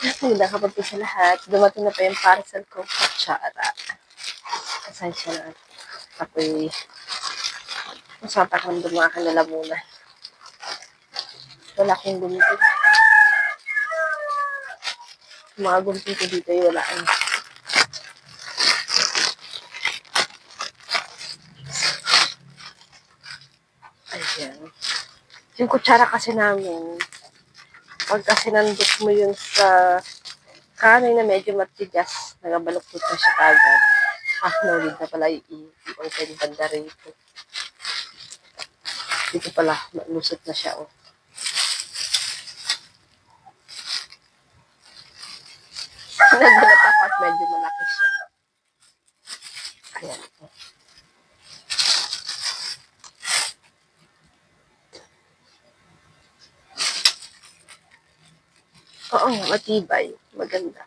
Magandang hapon po sa lahat. Dumating na pa yung parcel ko, kutsara. Pasensya na. Ako'y masapa kang dumakan na lamunan. Wala akong gunting. Mga gunting ko dito ay wala. Ayan. Yung kutsara kasi namin, pag kasi nandot mo yun sa kanin na medyo matigas, nagabaluktot na siya kagad. No need na pala iipon sa yung banda rito. Dito pala, lusot na siya, oh. Nagulat ako at medyo malaki siya. Ayan. Oo, matibay. Maganda.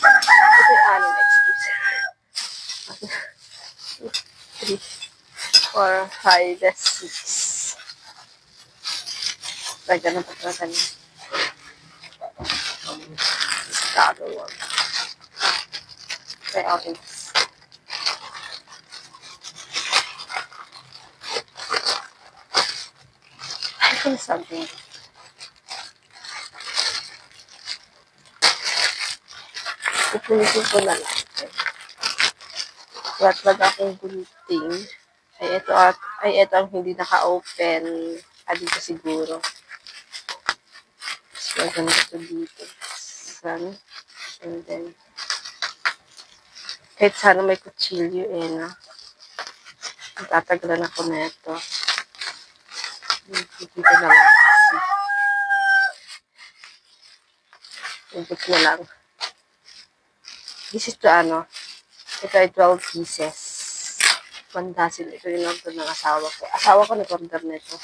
Ito yung anim, excuse. 3, 4, 5, 6. Lagyan ng patrasan niya. Stado one. Try out this. I feel something. Pupulisin ko na lang. Lat-lag akong gunting. Ito ang hindi naka-open. Dito siguro. Mas maganda ito dito. Sun. And then, kahit sana may kutsilyo no? Tatagalan ako na ito. Dito na lang. Dito na lang. This is the ito ay 12 pieces. 1 dozen. Ito yung order ng asawa ko. Asawa ko nag-order nito.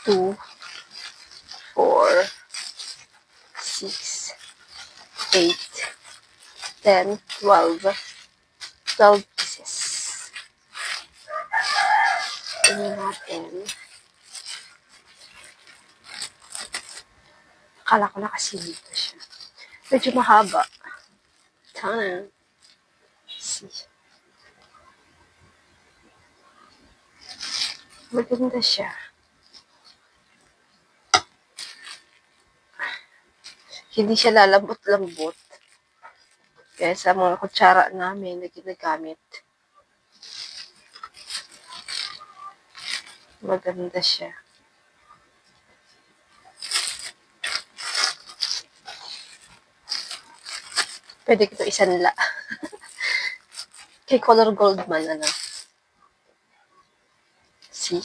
2, 4, 6, 8, 10, 12. 12 pieces. Tingnan natin. Akala ko nakasilito siya. Medyo mahaba. Sana. See. Maganda siya. Hindi siya lalambot-lambot. Kaya sa mga kutsara namin na ginagamit, maganda siya. Pwede ko ito isanla. Kay Color Gold man, See?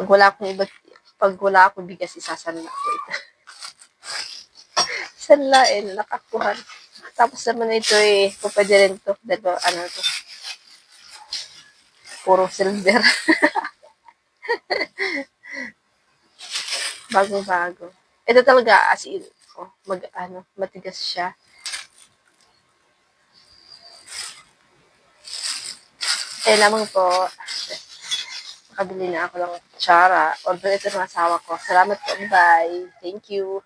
Pag wala akong bigas, isasanla ko ito. Sanlain, nakakuhan. Tapos naman ito pwede rin ito. Dalawa, to. Puro silver. Bago-bago. Ito talaga, as in, matigas siya. Lamang po, makabili na ako ng kutsara. Order ito ng asawa ko. Salamat po. Bye. Thank you.